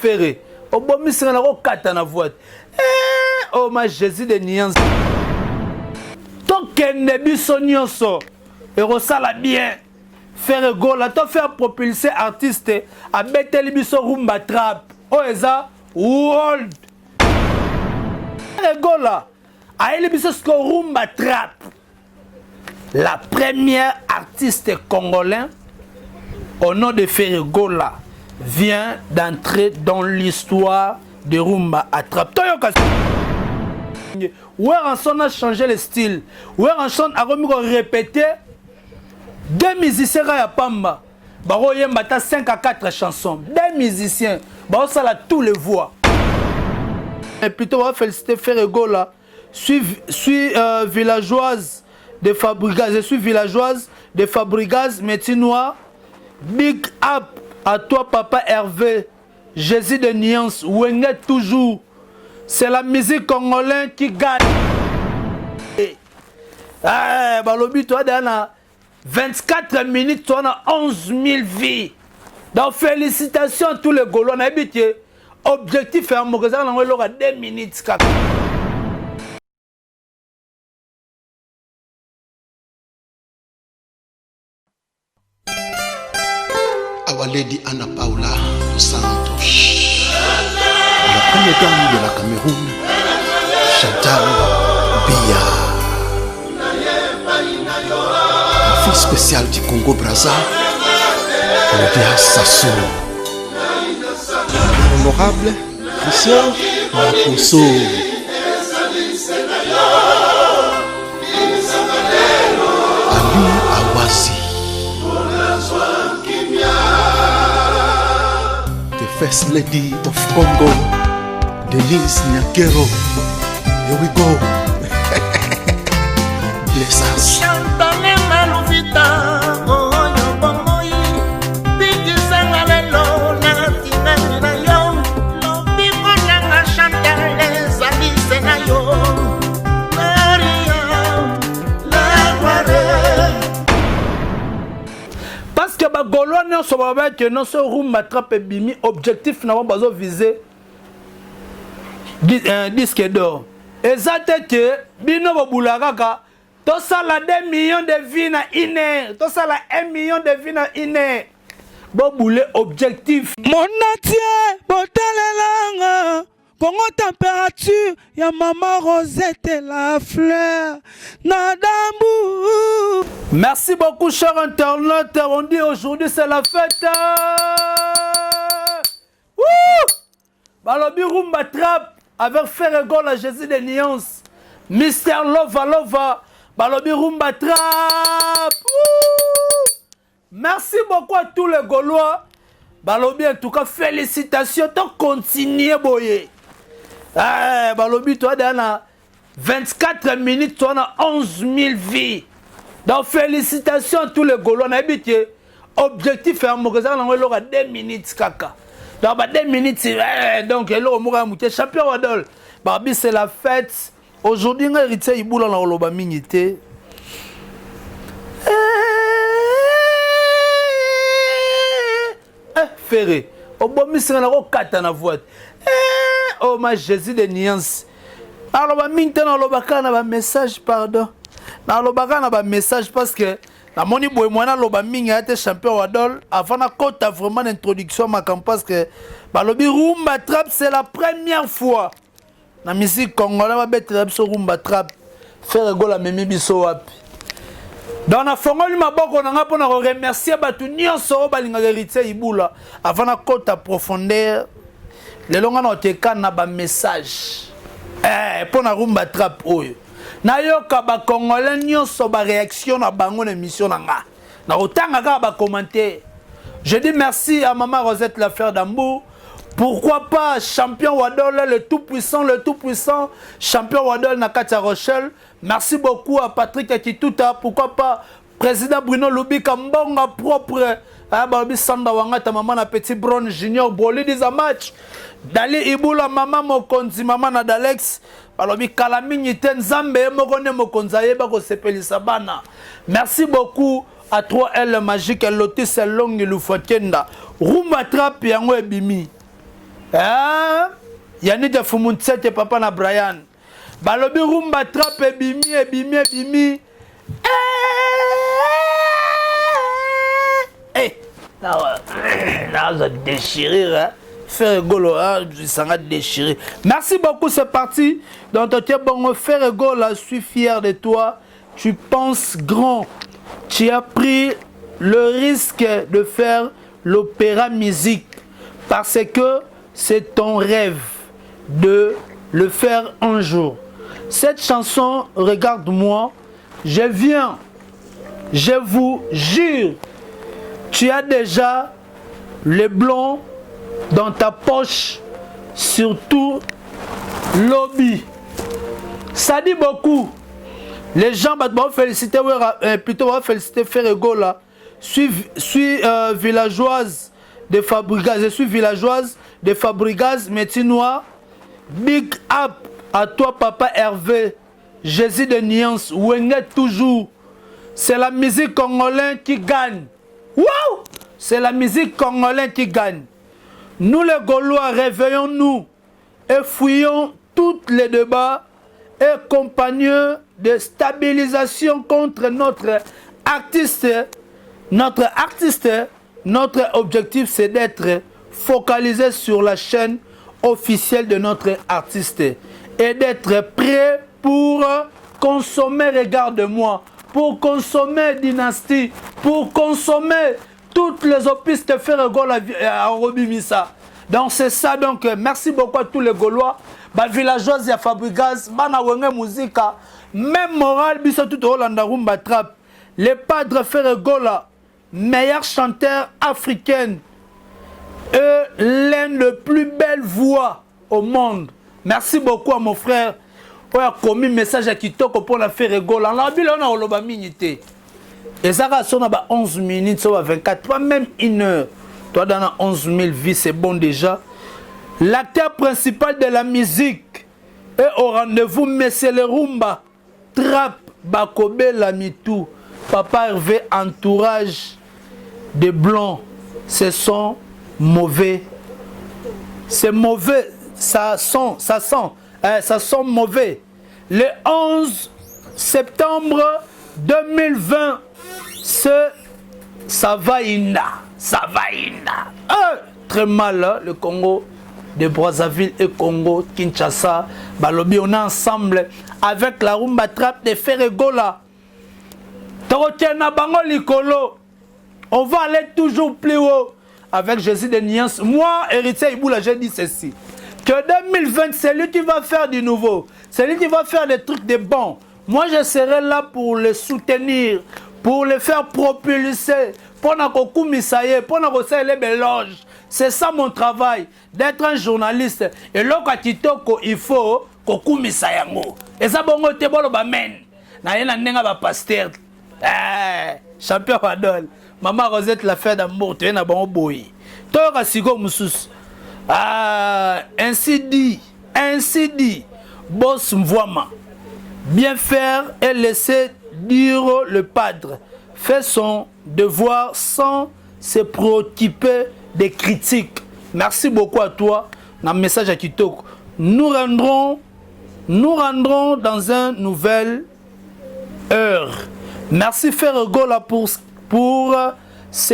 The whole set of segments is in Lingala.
ferré. Au bon mission na ko kata na voix. Oh ma Jésus de nuance. Tant que ne biso nyonso et resala bien. Faire gola to faire propulser artiste a betel biso rumba trap. Oh eza world. Faire gola a ele biso sko rumba trap. La première artiste congolais au nom de Ferregola vient d'entrer dans l'histoire de rumba trap. Weranson a changé le style. Weranson a remis à répéter deux musiciens à Pamba. Baro yembata 5 à 4 chansons. Deux musiciens. Baro sala tous les voix. Et plutôt on va féliciter Ferregola. Suis villageoise de Fabregas. Je suis villageoise de Fabregas, Métinois. Big up à toi, papa Hervé. Jésus de nuance. Wenge toujours. C'est la musique congolaise qui gagne. Balobi, toi, dans 24 minutes, tu as 11 000 vies. Donc, félicitations à tous les Gaulois. On a habité. Objectif est à Mogaza, on a 2 minutes. Our Lady Anna Paula dos Santos, la première dame de la Cameroun, Chantal Biya, la fille spéciale du Congo-Brazza, Claudia Sassou, l'honorable Christian Makosso, Ali Awasi, the First Lady of Congo, Denise Nyakero. Here we go. Bless us. Parce que Gaulois ne sont pas que non ce rumba trap et bimi objectif n'a pas besoin viser disque d'or. Et ça que bino boulagaka to sala 2 millions de vies na iné, to sala 1 million de vies na iné. Bo boulé objectif. Mon atier botelelanga Congo température ya maman Rosette la fleur Nadambu. Merci beaucoup chers internautes. On dit aujourd'hui c'est la fête. Balobi rumba trap avec Ferregola Jésus de nuance. Mister Lova Lova. Balobi rumba trap. Merci beaucoup à tous les Gaulois. Balobi en tout cas félicitations. Donc continuez boyer. Balobi toi dans 24 minutes tu as 11 000 vies. Donc félicitations à tous les Gaulois. On a habité. Objectif est à Mogaza, on a 2 minutes kaka. Donc 2 minutes donc le champion Wadol. Barbi c'est la fête. Aujourd'hui on a hérité Iboula dans le Minité. Ferré. Au bon mission on a 4 na voix. Oh ma Jésus de nuance. Alors ba minté na lobaka na ba message pardon. Na lobaka na ba message parce que na moni boy mwana loba mingi a été champion Wadol avant na kota vraiment l'introduction ma campagne parce que ba lobi rumba trap c'est la première fois na musique congolaise ba betre biso rumba trap faire gola memi biso wapi. Dans la fongoli maboko na nga pona remercier batu nyonso balinga héritier Ibula avant na kota profondeur. Le longa na oteka na ba message pona rumba trap oyo na yoka ba congolais nyonso ba réaction na bango na émission na nga na otanga ka ba commenter. Je dis merci à maman Rosette l'affaire d'Ambou. Pourquoi pas champion Wadol le tout puissant champion Wadol na Katia Rochelle. Merci beaucoup à Patrick Akituta. Pourquoi pas président Bruno Lubika Mbonga propre Babi Sanda Wanga ta maman na Petit Brown Junior Broli des match. Dali Ibula maman Mokonzi maman na Dalex. Balobi Kalamini Tenzambe Mokone Mokonza yeba ko sepelisa bana. Merci beaucoup à 3L magique Lotus Long Lufotenda. Rumba trap yango ebimi. Yannick Fumuntsete papa na Brian. Balobi rumba trap ebimi. Là, ça déchirer, hein. Faire rigolo, ça va déchirer. Merci beaucoup, c'est parti. Donc, bon, faire rigolo, je suis fier de toi. Tu penses grand. Tu as pris le risque de faire l'opéra musique parce que c'est ton rêve de le faire un jour. Cette chanson, regarde-moi, je vous jure, tu as déjà le blanc dans ta poche, surtout lobby. Ça dit beaucoup. Les gens vont féliciter, plutôt vont féliciter Ferrego là. Je suis villageoise de Fabregas. Je suis villageoise de Fabregas, Métinois. Big up à toi, papa Hervé. Jésus de Nuance. Wenge toujours. C'est la musique congolaise qui gagne. Wow! C'est la musique congolaise qui gagne. Nous les Gaulois, réveillons-nous et fouillons tous les débats et compagnons de stabilisation contre notre artiste. Notre objectif, c'est d'être focalisé sur la chaîne officielle de notre artiste et d'être prêt pour consommer, regarde-moi, pour consommer Dynastie, pour consommer toutes les opus que fait Ferrego à Robimissa. Donc c'est ça, donc merci beaucoup à tous les Gaulois, villageois et Fabregas, Banawenge Musica, même moral, biso tout Hollanda Rumba Trap, les padres Ferrego, meilleur chanteur africain et l'un des plus belles voix au monde. Merci beaucoup à mon frère. On a commis un message à Kitoko pour la Ferrego. On a vu là, on a eu une minute. Et ça a 11 minutes, ça va 24, pas même une heure. Toi, dans 11 000 vies, c'est bon déjà. L'acteur principal de la musique est au rendez-vous, Monsieur le Rumba, Trap, Bakobe, Lamitou, Papa Hervé, entourage de blancs. Ce sont mauvais. C'est mauvais, ça sent mauvais. Le 11 septembre 2020, ça va ina. Très mal, hein, le Congo de Brazzaville et Congo, Kinshasa. Balobi, on est ensemble avec la Rumba Trap de Ferrego là. On va aller toujours plus haut avec Jésus de Nuance. Moi, héritier Iboula, j'ai dit ceci. Que 2020, c'est lui qui va faire du nouveau. C'est lui qui va faire des trucs de bons. Moi, je serai là pour le soutenir, pour le faire propulser, pour les mélanges. C'est ça mon travail, d'être un journaliste. Et là, il faut que Sayango. Et ça, bon, te bon, bamen. Na pasteur. Champion Adol. Maman Rosette l'a fait d'amour, tu es un bon boy. Toi, Sigo Moussous. Ainsi dit, Boss Mvoima. Bien faire et laisser dire le padre. Fait son devoir sans se préoccuper des critiques. Merci beaucoup à toi. Dans le message à Kitoko. Nous rendrons dans une nouvelle heure. Merci Ferrego là pour ce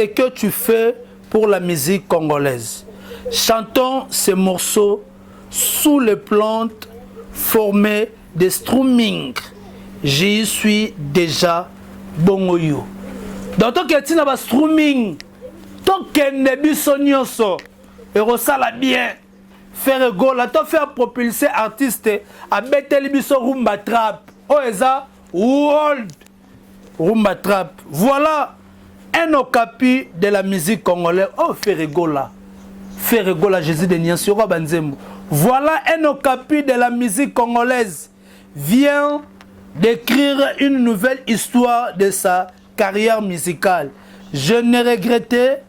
que tu fais pour la musique congolaise. Chantons ces morceaux sous les plantes formées de streaming. J'y suis déjà bongoyo. Donc tant que tu n'as pas streaming, tant que nebi sonyoso et resala bien. Ferrego là, tu fait propulser artiste à Betel biso Rumba Trap. Oeza World Rumba Trap. Voilà un okapi de la musique congolaise. Oh Ferrego là, Jésus de Nuance. Voilà un okapi de la musique congolaise. Vient d'écrire une nouvelle histoire de sa carrière musicale. Je ne regrettais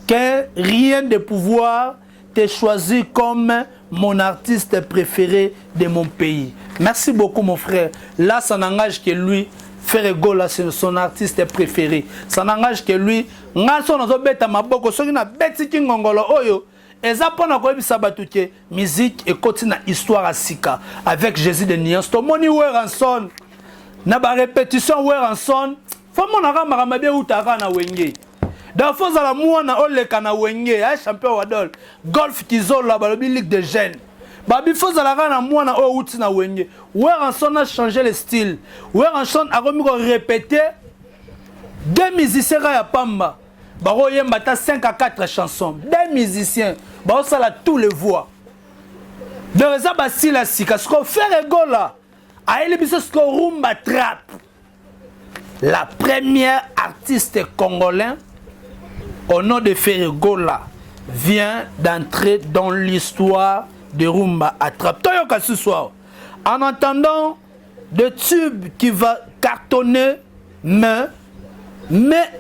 que rien de pouvoir te choisir comme mon artiste préféré de mon pays. Merci beaucoup mon frère. Là, ça n'engage que lui. Ferrego là, c'est son artiste préféré. Ça n'engage que lui. eza pona koyebisa bato ke musique ekoti na histoire à sika avec Jésus de Nyans tomoni Weranson na ba répétition Weranson fo monaka makambo bien utaka na wenge da fo za la mwana oleka na wenge ya champion wadol golf kizola balobi ligue de jeunes babi fo za la na mwana o uti na wenge Weranson a changé le style Weranson a remis ko répéter deux musiciens ya pamba baro yemba ta 5 à 4 chansons deux musiciens baro sala tous les voix de ça basi la sika ce qu'on fait rigola a ele biso ce qu'on rumba trap la première artiste congolais au nom de Ferregola vient d'entrer dans l'histoire de rumba à trap toyoka ce soir en entendant de tubes qui va cartonner mais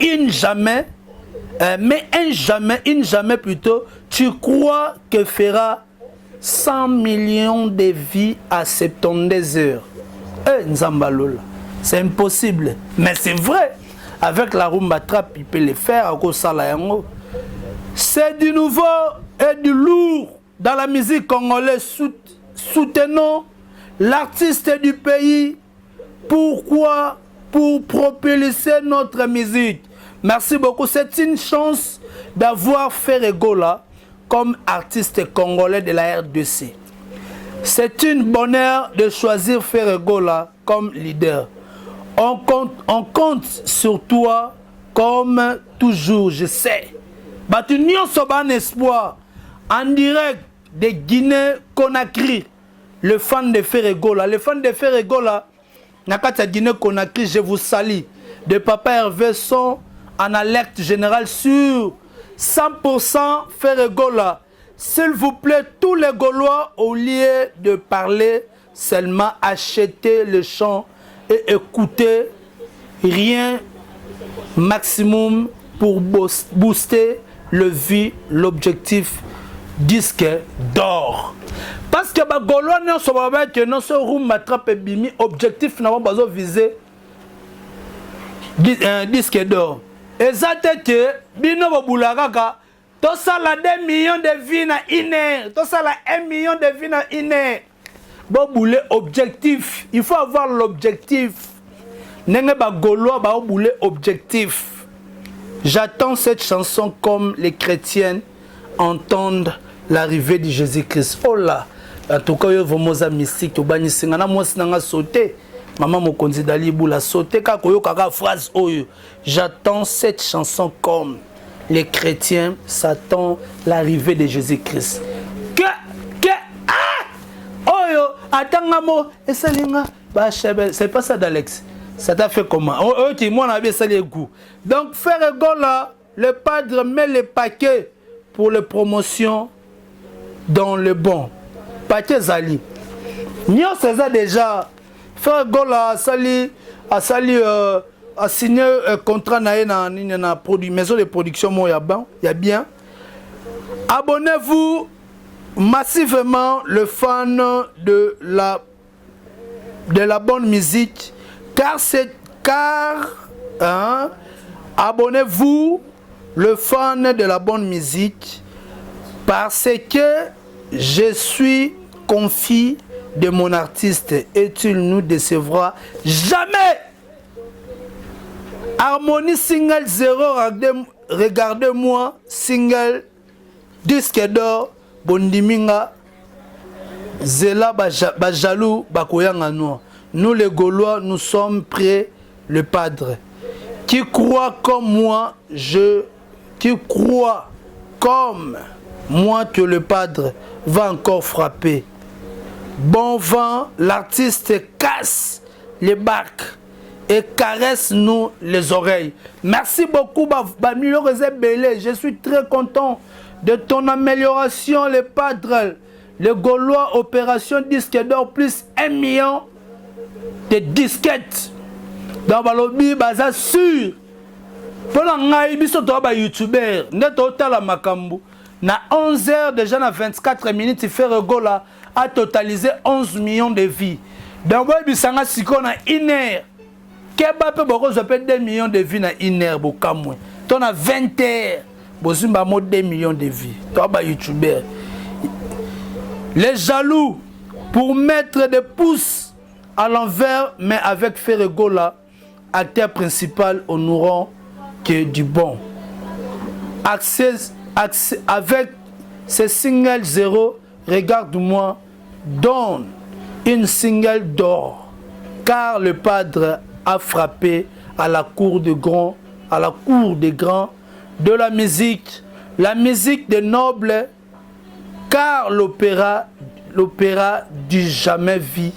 une jamais plutôt, tu crois que fera 100 millions de vies à 72 heures. Nzambalola, c'est impossible. Mais c'est vrai. Avec la rumba trap, il peut le faire à cause de ça. C'est du nouveau et du lourd dans la musique congolaise. Soutenons l'artiste du pays. Pourquoi? Pour propulser notre musique. Merci beaucoup. C'est une chance d'avoir Ferregola comme artiste congolais de la RDC. C'est une bonheur de choisir Ferregola comme leader. On compte sur toi comme toujours, je sais. Batunion Soban Espoir, en direct de Guinée-Conakry, le fan de Ferregola. Le fan de Ferregola, Nakata Guinée-Conakry, je vous salue. De Papa Hervé sont en alerte générale sur 100% Ferregola. S'il vous plaît, tous les Gaulois, au lieu de parler, seulement achetez le chant et écoutez rien maximum pour booster le vie, l'objectif disque d'or. Parce que les Gaulois ne sont pas que non se roum attrape bimi objectif n'a pas besoin de viser disque d'or. Et ça que bino boulagaka to sala 2 millions de vies na iner, to sala 1 million de vies na iner. Bo boule objectif, il faut avoir l'objectif. Nenge ba Gaulois ba boule objectif. J'attends cette chanson comme les chrétiens entendent l'arrivée de Jésus-Christ. Oh là, en tout cas, il y a des mystiques qui ont sauté. Maman Mokonzi Dali Boula sauté. Phrase j'attends cette chanson comme les chrétiens s'attendent l'arrivée de Jésus-Christ. C'est pas ça d'Alex. Ça t'a fait comment? Donc, Ferregola, le padre met les paquets pour les promotions dans le bon. Paquet Zali. Nyon César déjà. Ferregola a signé un contrat dans la maison de production. Il y a bien. Abonnez-vous massivement le fan de la bonne musique. Abonnez-vous le fan de la bonne musique parce que je suis confié de mon artiste et tu ne nous décevras jamais. Harmonie single 0, regardez-moi single disque d'or Bondiminga Zela Bajalou Bakoyanga Noir. Nous les Gaulois, nous sommes prêts, le padre. Qui croit comme moi, qui croit comme moi que le padre va encore frapper. Bon vent, l'artiste casse les bacs et caresse nous les oreilles. Merci beaucoup, je suis très content de ton amélioration, le padre. Le Gaulois, opération disque d'or plus 1 million de disquettes. Dans Balobi, baza sûr. Pour l'engaï, biso to ba youtubeur, net total à Makambu. Na 11h déjà na 24 minutes, il fait Ferregola a totalisé 11 millions de vies. Dans Boy Sanga Siko na 1 heure. Keba pe boko zopé 2 millions de vies na 1 heure bokamwe. Ton a 20 heures. bozimba mo 2 millions de vues. Toi ba youtubeur. Les jaloux pour mettre des pouces à l'envers, mais avec Ferregola, acteur principal, on n'aura que du bon. Avec ce single 0, regarde-moi, donne une single d'or, car le padre a frappé à la cour des grands de la musique des nobles, car l'opéra du jamais vu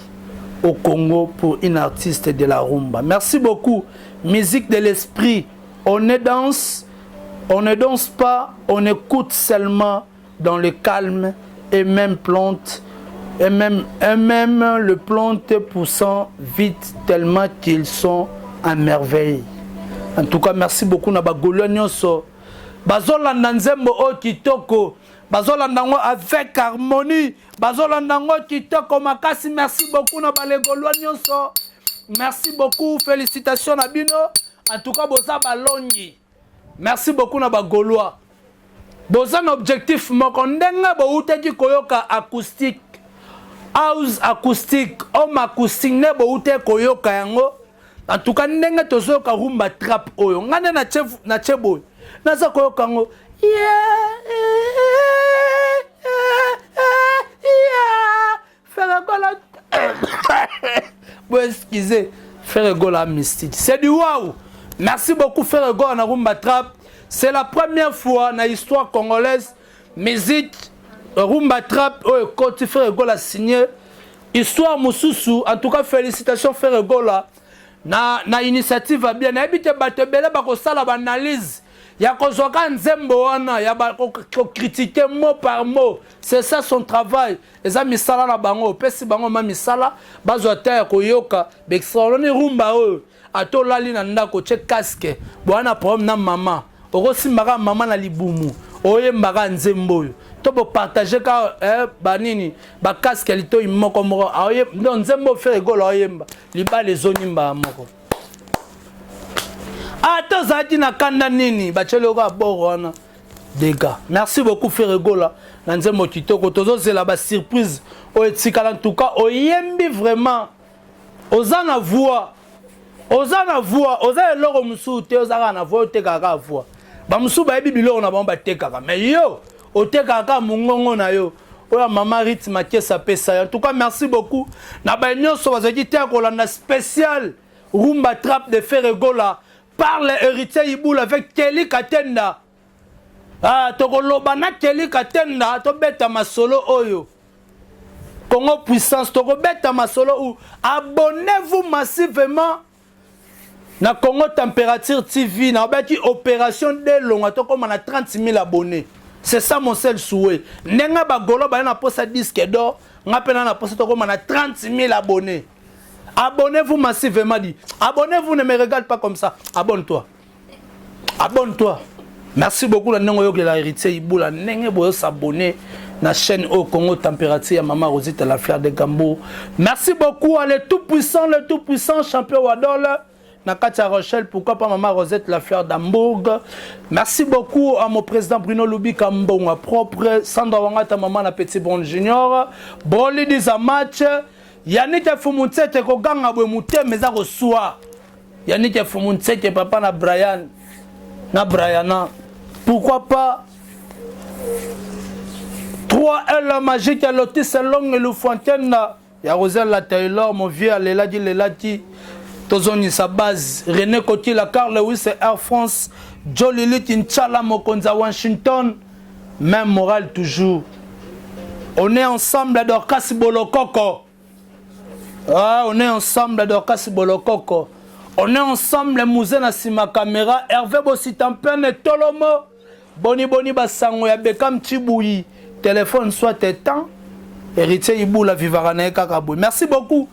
au Congo pour une artiste de la rumba. Merci beaucoup. Musique de l'esprit. On ne danse pas, on écoute seulement dans le calme et même le plante poussant vite tellement qu'ils sont à merveille. En tout cas, merci beaucoup na bagolo nyonso. Bazolanda nzembo o kitoko. Bazolanda ngo avec harmonie. Bazolanda ngo kitoko makasi. Merci beaucoup na balegolo nyonso. Merci beaucoup, félicitations na bino. En tout cas, boza balongi. Merci beaucoup na bagoloa. Boza un objectif moko ndenga bo uteki koyoka acoustique. House acoustique, homme acoustique ne bo ute koyoka yango. En tout cas ndenga tozoka rumba trap oyo. Ngane na chebo. Naza koyoka ngo. Ferregola. Bon excusez, Ferregola mystique. C'est du waouh. Merci beaucoup Ferregola na rumba trap. C'est la première fois dans l'histoire congolaise musique rumba trap oh côté Ferregola signé histoire mususu. En tout cas félicitations Ferregola na initiative bien na habite batebele ba ko sala ba analyse ya ko zoka nzembo wana ya ba ko critiquer mot par mot. C'est ça son travail. Les amis sala na bango pesi bango ma misala bazwa ta ko yoka be extraordinaire rumba oh ato lali na ndako che casque bwana problème na mama oko simbaka mama na libumu oye mbaka nzembo to bo partager ka banini ba casque lito imoko moko oye ndo nzembo Ferregola oyemba liba les onimba moko ato zati na kanda nini ba chelo ka borona dega. Merci beaucoup Ferregola na nzembo kitoko tozo zela ba surprise o etikala en tout cas oyembi vraiment ozana voix oza eloko musu te ozaka na voix otekaka voix ba musu ba bibilo na ba tekaka mais yo otekaka mungongo na yo oya mama rythme akesa pesa. En tout cas merci beaucoup na ba nyonso bazaki te kolanda spécial rumba trap de Ferregola par l'héritier Iboula avec Kelly Katenda. Tokoloba na Kelly Katenda to beta masolo oyo Congo puissance toko beta masolo ou abonnez-vous massivement na Congo Température TV na baki opération de longa to comme on a 30 000 abonnés. C'est ça mon seul souhait. Nenga bagolo ba na posa disque d'or, nga pena na posa to comme on a 30 000 abonnés. Abonnez-vous massivement dit. Abonnez-vous, ne me regarde pas comme ça. Abonne-toi. Abonne-toi. Merci beaucoup la nengo yo que la héritier Iboula nenge boyo s'abonner na chaîne au Congo Température ya Maman Rosette la fleur de Gambo. Merci beaucoup à le tout puissant champion Wadol na Katia Rochelle, pourquoi pas Maman Rosette la fleur d'Hambourg. Merci beaucoup à mon président Bruno Lubi Kambonga propre, Sandra Wangata Maman na Petit Bon Junior, Broly des match, Yannick Fumuntsete ko ganga bwe mute meza ko soa. Yannick Fumuntsete papa na Brian na Briana. Pourquoi pas 3L magique à Lotis Long et Fontaine. Il y a Roselle la Taylor, mon vieux Leladi. Tozoni sa base. René Coty la Carl Lewis Air France. Joe Lilith Inchala Mokonza Washington. Même morale toujours. On est ensemble à Dorcas Bolokoko. Ah, on est ensemble à Dorcas Bolokoko. On est ensemble les musées na sima caméra. Hervé Bossitampene Tolomo. Boni basango ya Bekam Chiboui. Téléphone soit éteint. Héritier Iboula Vivarane Kakabou. Merci beaucoup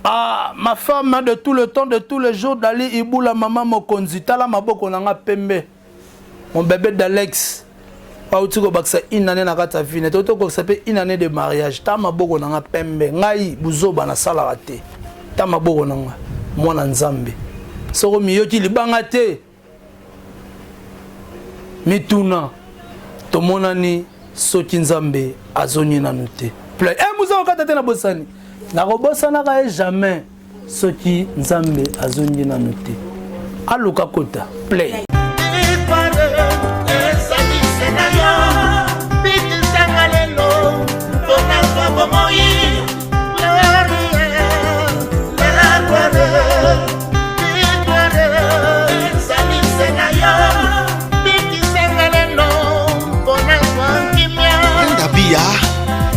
à ma femme de tout le temps, de tous les jours, Dali Iboula Maman Mokonzi. Tala Maboko Nanga Pembe. Mon bébé d'Alex. Pautiko Baksa une année na kata vie. Totoko s'appelle une année de mariage. Ta Maboko Nanga Pembe. Ngai Buzoba na salarate. Ta Maboko Nanga. Mwana Nzambe. Soko miyoki libanga te. mituna tomonani soki nzambe azongi nanu te play muza okata te na bosani nakobosanaka ye jamais soki nzambe azongi nanu te aluka kota play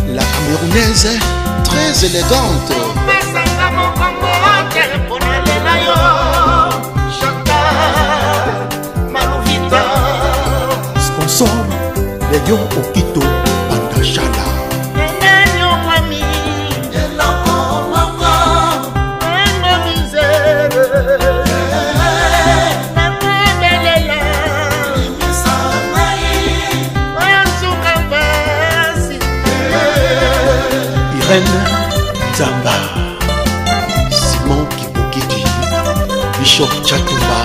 La Camerounaise, très élégante. Sponsor, Léon Okito, Bandachala. Irène Zamba, Simon Kibokidi, Bishop Chatumba,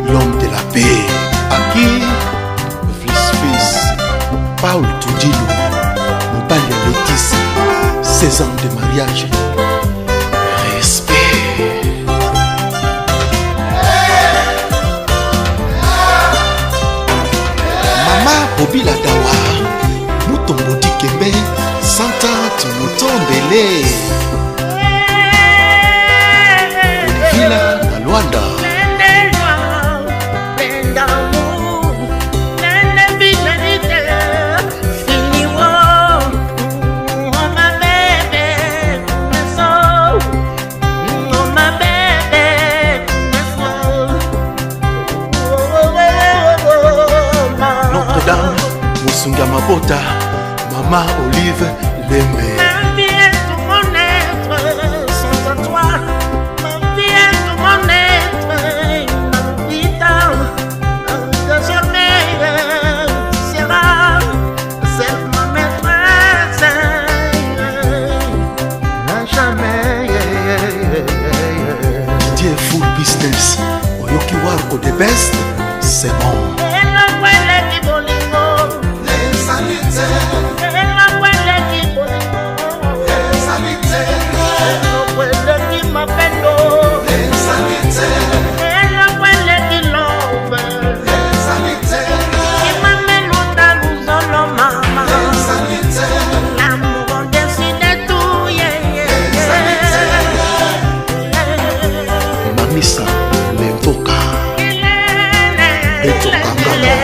l'homme de la paix, Aki, Fils, Paul Toudilou, Mobile Métis, 16 ans de mariage, respect. Mama Bobby Ladawa, Moutombo Dikembe, Santante Mutombele Olivila na Luanda Notre-Dame Musunga Mabota Mama Olive Lembe. Ma vie est tout mon être, sans toi. Ma vie est tout mon être, ma vie désormais sera celle ma maîtresse. À jamais. Didier Full Business, Oyoki Warko the best, c'est bon. Mamisa, Lempoka, Etokangala.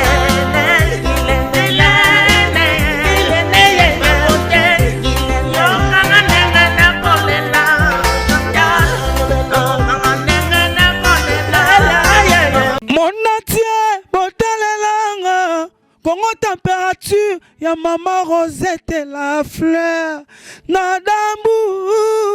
Congo température, ya maman Rosette la fleur, Nadambu.